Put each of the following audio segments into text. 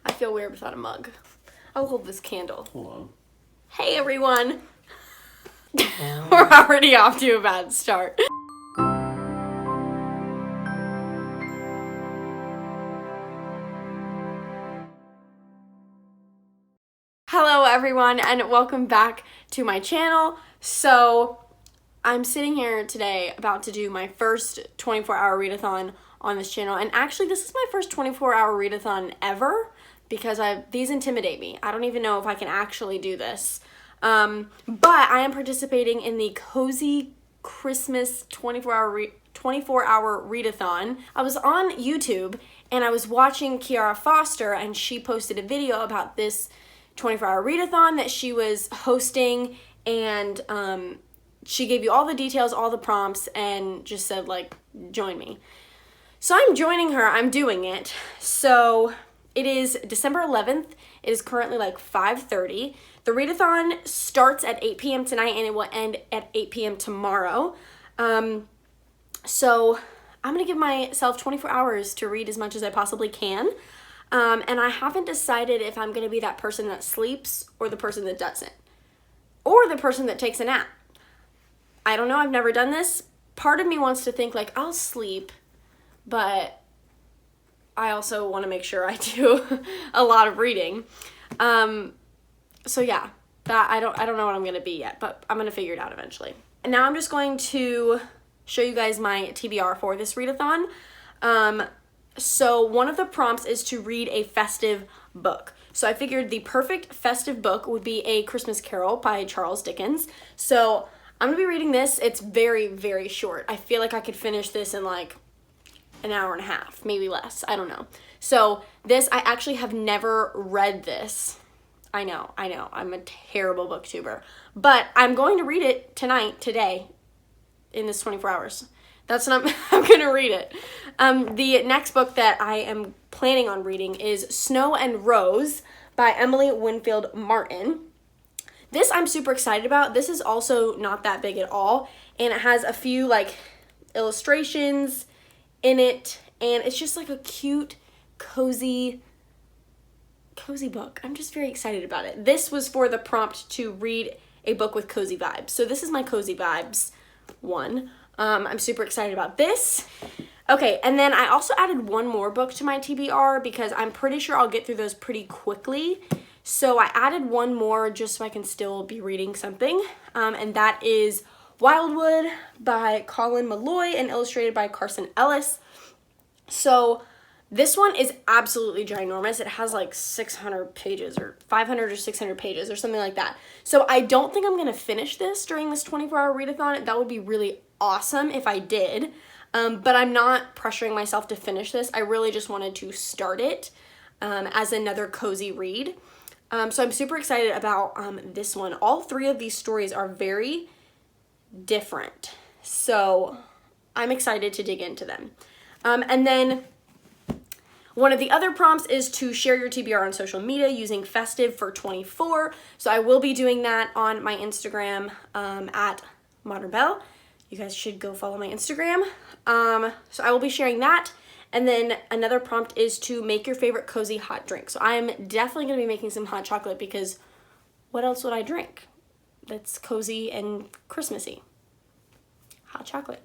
I feel weird without a mug. I'll hold this candle. Hold on. Hey everyone! We're already off to a bad start. Hello everyone and welcome back to my channel. So I'm sitting here today about to do my first 24-hour readathon on this channel, and actually this is my first 24-hour readathon ever because these intimidate me. I don't even know if I can actually do this. But I am participating in the Cozy Christmas 24-hour readathon. I was on YouTube and I was watching Kiara Foster, and she posted a video about this 24-hour readathon that she was hosting, and she gave you all the details, all the prompts, and just said, like, join me. So I'm joining her. I'm doing it. So it is December 11th. It is currently like 5:30. The readathon starts at 8 p.m. tonight and it will end at 8 p.m. tomorrow. So I'm going to give myself 24 hours to read as much as I possibly can. And I haven't decided if I'm going to be that person that sleeps or the person that doesn't, or the person that takes a nap. I don't know. I've never done this. Part of me wants to think like I'll sleep, but I also want to make sure I do a lot of reading. So yeah, that I don't know what I'm going to be yet, but I'm going to figure it out eventually. And now I'm just going to show you guys my TBR for this readathon. So one of the prompts is to read a festive book. So I figured the perfect festive book would be A Christmas Carol by Charles Dickens. So I'm going to be reading this. It's very, very short. I feel like I could finish this in like an hour and a half, maybe less. I don't know. So this, I actually have never read this. I know. I'm a terrible booktuber. But I'm going to read it today, in this 24 hours. That's when I'm going to read it. The next book that I am planning on reading is Snow and Rose by Emily Winfield Martin. This I'm super excited about. This is also not that big at all, and it has a few like illustrations in it, and it's just like a cute, cozy book. I'm just very excited about it. This was for the prompt to read a book with cozy vibes. So this is my cozy vibes one. I'm super excited about this. Okay, and then I also added one more book to my TBR because I'm pretty sure I'll get through those pretty quickly. So I added one more just so I can still be reading something, and that is Wildwood by Colin Malloy and illustrated by Carson Ellis. So this one is absolutely ginormous. It has like 600 pages or 500 or 600 pages or something like that. So I don't think I'm going to finish this during this 24-hour readathon. That would be really awesome if I did, but I'm not pressuring myself to finish this. I really just wanted to start it as another cozy read. So I'm super excited about this one. All three of these stories are very different, so I'm excited to dig into them. And then one of the other prompts is to share your TBR on social media using Festive for 24. So I will be doing that on my Instagram at Modern Belle. You guys should go follow my Instagram. So I will be sharing that. And then another prompt is to make your favorite cozy hot drink. So I'm definitely going to be making some hot chocolate because what else would I drink that's cozy and Christmassy? Hot chocolate.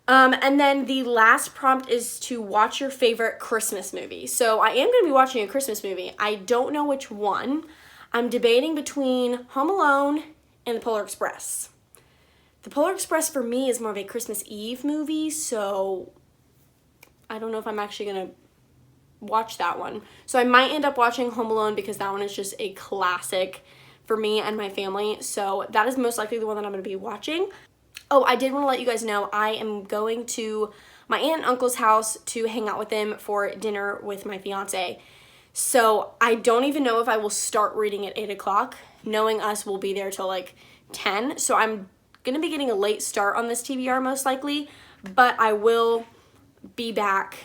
And then the last prompt is to watch your favorite Christmas movie. So I am going to be watching a Christmas movie. I don't know which one. I'm debating between Home Alone and The Polar Express. The Polar Express for me is more of a Christmas Eve movie, so I don't know if I'm actually going to watch that one. So I might end up watching Home Alone because that one is just a classic for me and my family. So that is most likely the one that I'm going to be watching. Oh, I did want to let you guys know I am going to my aunt and uncle's house to hang out with them for dinner with my fiance. So I don't even know if I will start reading at 8 o'clock. Knowing us, we'll be there till like 10. So I'm going to be getting a late start on this TBR most likely, but I will be back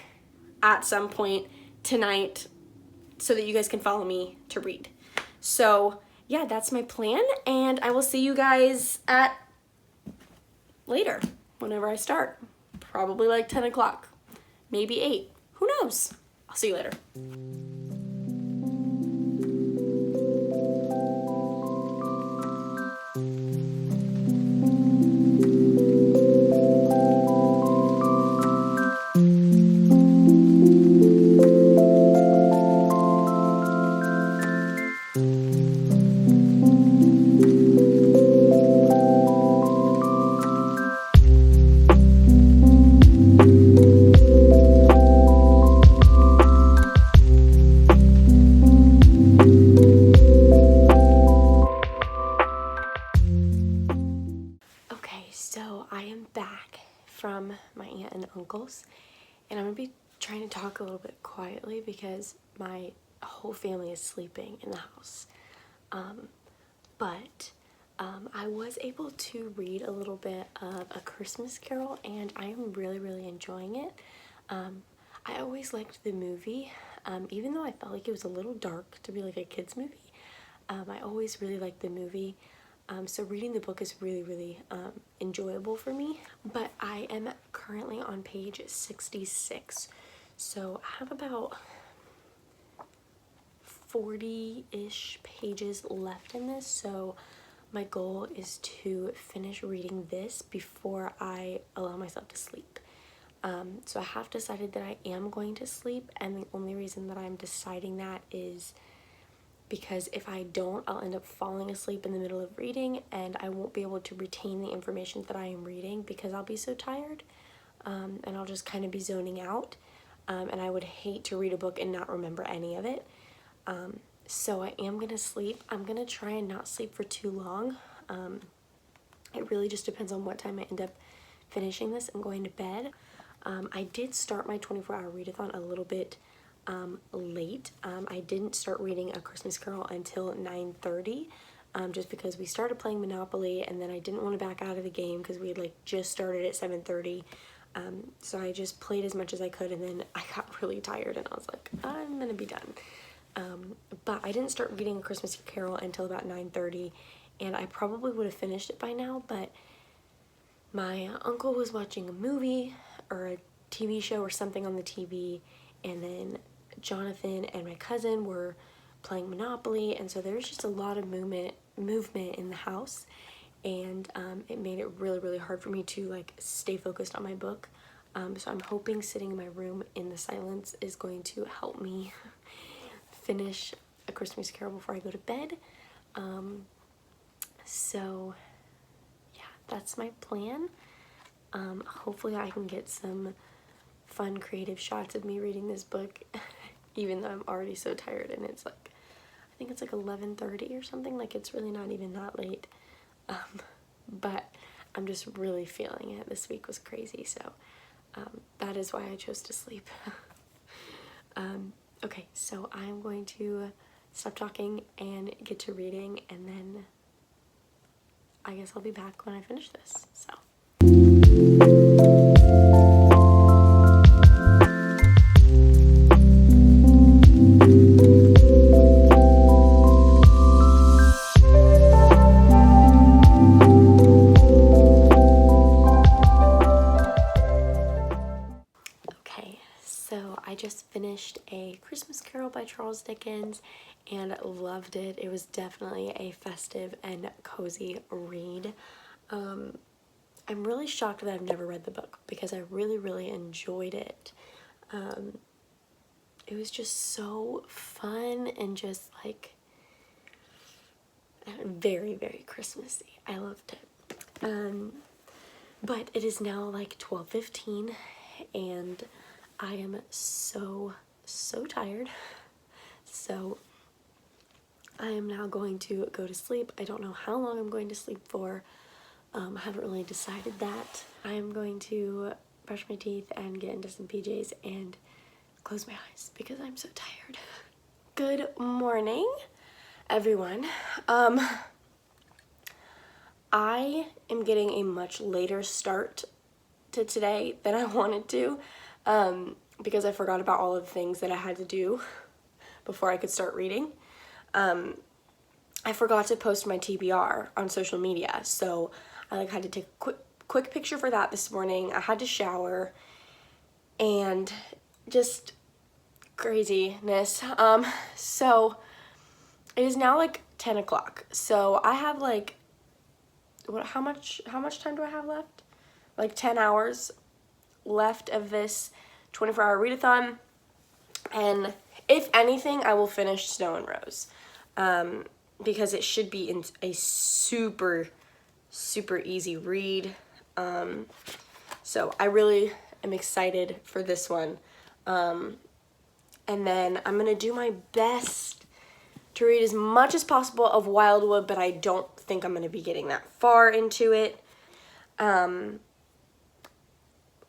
at some point tonight so that you guys can follow me to read. So yeah, that's my plan, and I will see you guys at later whenever I start. Probably like 10 o'clock, maybe 8. Who knows? I'll see you later. talk a little bit quietly because my whole family is sleeping in the house. But I was able to read a little bit of A Christmas Carol, and I am really, really enjoying it. I always liked the movie, even though I felt like it was a little dark to be like a kid's movie. I always really liked the movie. So reading the book is really, really enjoyable for me. But I am currently on page 66. So I have about 40-ish pages left in this. So my goal is to finish reading this before I allow myself to sleep. So I have decided that I am going to sleep, and the only reason that I'm deciding that is because if I don't, I'll end up falling asleep in the middle of reading, and I won't be able to retain the information that I am reading because I'll be so tired, and I'll just kind of be zoning out, and I would hate to read a book and not remember any of it. So I am going to sleep. I'm going to try and not sleep for too long. It really just depends on what time I end up finishing this and going to bed. I did start my 24-hour readathon a little bit late. I didn't start reading A Christmas Carol until 9:30, just because we started playing Monopoly, and then I didn't want to back out of the game because we had like just started at 7:30. So I just played as much as I could, and then I got really tired and I was like, I'm gonna be done. But I didn't start reading A Christmas Carol until about 9:30, and I probably would have finished it by now, but my uncle was watching a movie or a TV show or something on the TV, and then Jonathan and my cousin were playing Monopoly, and so there was just a lot of movement in the house, and it made it really, really hard for me to like stay focused on my book. So I'm hoping sitting in my room in the silence is going to help me finish A Christmas Carol before I go to bed. So yeah, that's my plan. Hopefully I can get some fun creative shots of me reading this book, even though I'm already so tired, and it's like, I think it's like 11:30 or something, like it's really not even that late. But I'm just really feeling it. This week was crazy, so that is why I chose to sleep. Okay, so I'm going to stop talking and get to reading, and then I guess I'll be back when I finish this. So I just finished A Christmas Carol by Charles Dickens and loved it. It was definitely a festive and cozy read. I'm really shocked that I've never read the book because I really, really enjoyed it. It was just so fun and just like very, very Christmassy. I loved it. But it is now like 12:15 and I am so tired. So I am now going to go to sleep. I don't know how long I'm going to sleep for. I haven't really decided that. I am going to brush my teeth and get into some PJs and close my eyes because I'm so tired. Good morning, everyone. I am getting a much later start to today than I wanted to. Because I forgot about all of the things that I had to do before I could start reading. I forgot to post my TBR on social media, so I had to take a quick picture for that this morning. I had to shower and just craziness. So it is now like 10 o'clock. So I have like, how much time do I have left? Like 10 hours left of this 24-hour readathon, and if anything I will finish Snow and Rose, because it should be in a super easy read. So I really am excited for this one, and then I'm gonna do my best to read as much as possible of Wildwood, but I don't think I'm gonna be getting that far into it.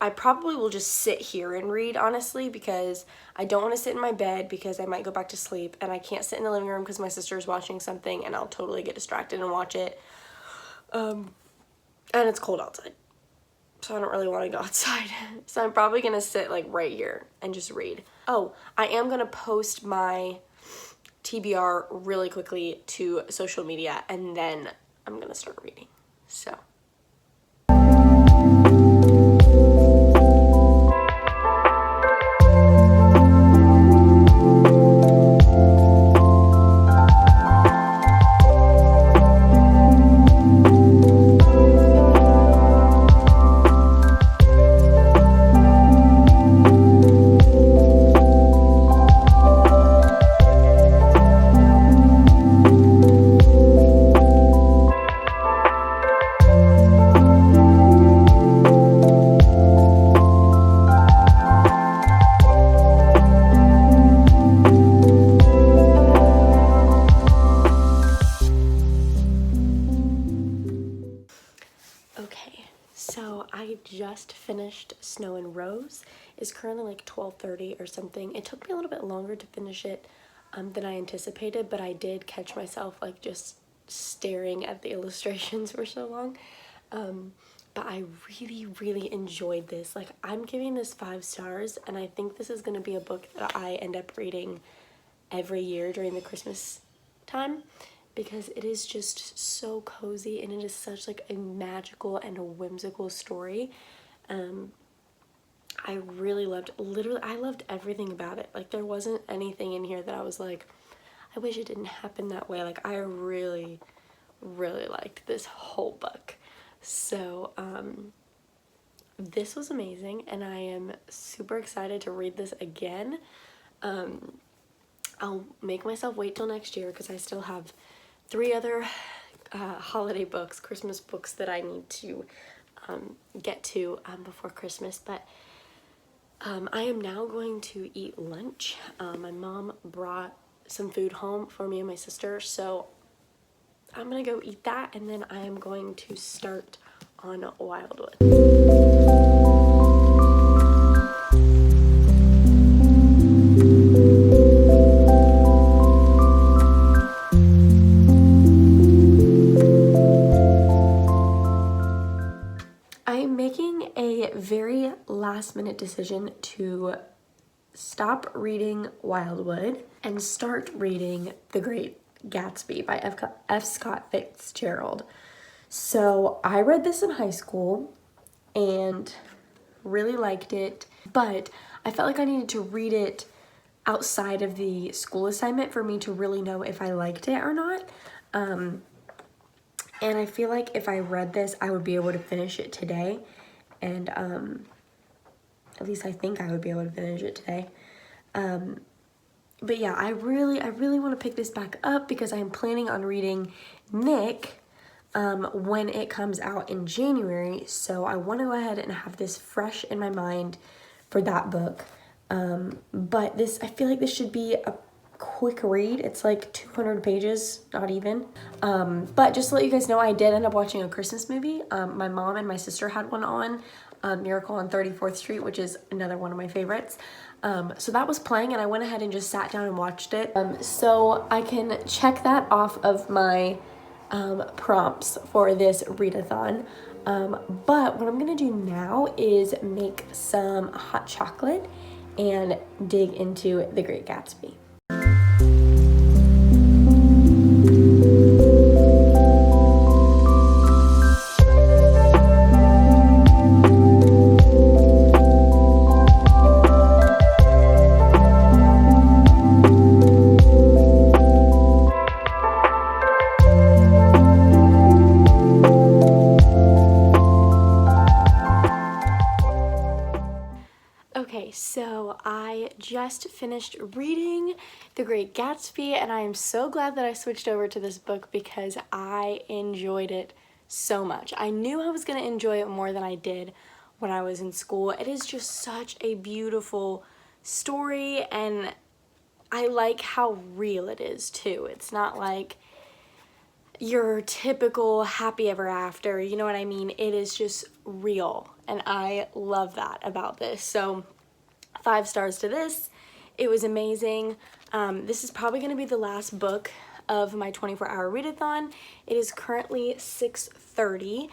I probably will just sit here and read, honestly, because I don't want to sit in my bed because I might go back to sleep, and I can't sit in the living room because my sister's watching something and I'll totally get distracted and watch it. And it's cold outside, so I don't really want to go outside. So I'm probably going to sit like right here and just read. Oh, I am going to post my TBR really quickly to social media, and then I'm going to start reading. So. Okay, so I just finished Snow and Rose. It's currently like 12:30 or something. It took me a little bit longer to finish it than I anticipated, but I did catch myself like just staring at the illustrations for so long. But I really enjoyed this. Like, I'm giving this 5 stars, and I think this is going to be a book that I end up reading every year during the Christmas time, because it is just so cozy, and it is such like a magical and a whimsical story. I really loved, I loved everything about it. Like, there wasn't anything in here that I was like, I wish it didn't happen that way. Like, I really liked this whole book. So this was amazing, and I am super excited to read this again. I'll make myself wait till next year because I still have 3 other holiday books, Christmas books that I need to get to before Christmas. But I am now going to eat lunch. My mom brought some food home for me and my sister, so I'm gonna go eat that, and then I am going to start on Wildwood. I'm making a very last-minute decision to stop reading Wildwood and start reading The Great Gatsby by F. Scott Fitzgerald. So I read this in high school and really liked it, but I felt like I needed to read it outside of the school assignment for me to really know if I liked it or not. And I feel like if I read this, I would be able to finish it today. And at least I think I would be able to finish it today. But yeah, I really want to pick this back up because I'm planning on reading Nick when it comes out in January. So I want to go ahead and have this fresh in my mind for that book. But this, I feel like this should be a quick read. It's like 200 pages, not even. But just to let you guys know, I did end up watching a Christmas movie. My mom and my sister had one on, Miracle on 34th Street, which is another one of my favorites. So that was playing, and I went ahead and just sat down and watched it. So I can check that off of my prompts for this readathon. But what I'm gonna do now is make some hot chocolate and dig into The Great Gatsby. Okay, so I just finished reading The Great Gatsby, and I am so glad that I switched over to this book because I enjoyed it so much. I knew I was going to enjoy it more than I did when I was in school. It is just such a beautiful story, and I like how real it is too. It's not like your typical happy ever after, you know what I mean? It is just real, and I love that about this. So 5 stars to this. It was amazing. This is probably going to be the last book of my 24-hour readathon. It is currently 6:30.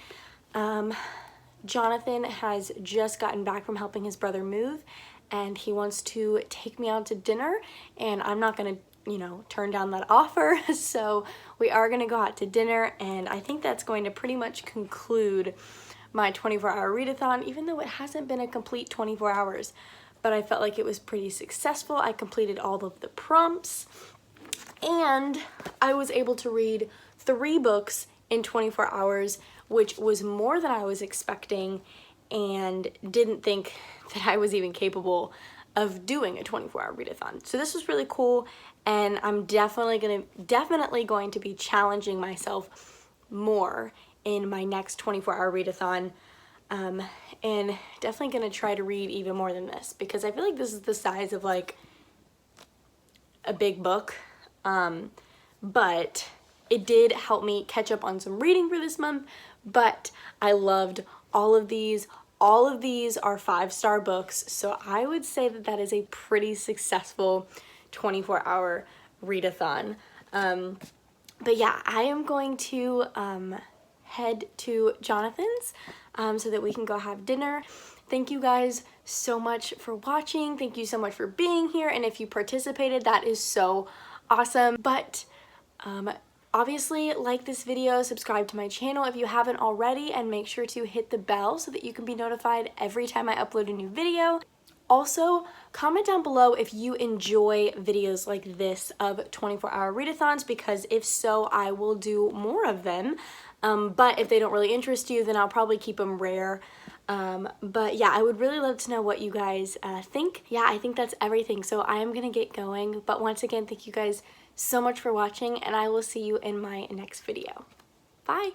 Jonathan has just gotten back from helping his brother move, and he wants to take me out to dinner, and I'm not going to, you know, turn down that offer. So we are going to go out to dinner, and I think that's going to pretty much conclude my 24-hour readathon, even though it hasn't been a complete 24 hours. But I felt like it was pretty successful. I completed all of the prompts, and I was able to read 3 books in 24 hours, which was more than I was expecting, and didn't think that I was even capable of doing a 24-hour readathon. So this was really cool, and I'm definitely going to be challenging myself more in my next 24-hour readathon, and definitely going to try to read even more than this, because I feel like this is the size of like a big book, but it did help me catch up on some reading for this month. But I loved all of these. All of these are 5-star books, so I would say that that is a pretty successful 24-hour readathon. But yeah, I am going to head to Jonathan's so that we can go have dinner. Thank you guys so much for watching. Thank you so much for being here, and if you participated, that is so awesome. But obviously, like this video, subscribe to my channel if you haven't already, and make sure to hit the bell so that you can be notified every time I upload a new video. Also, comment down below if you enjoy videos like this of 24-hour readathons, because if so, I will do more of them. But if they don't really interest you, then I'll probably keep them rare. But yeah, I would really love to know what you guys think. Yeah, I think that's everything. So I am gonna get going. But once again, thank you guys so much for watching, and I will see you in my next video. Bye!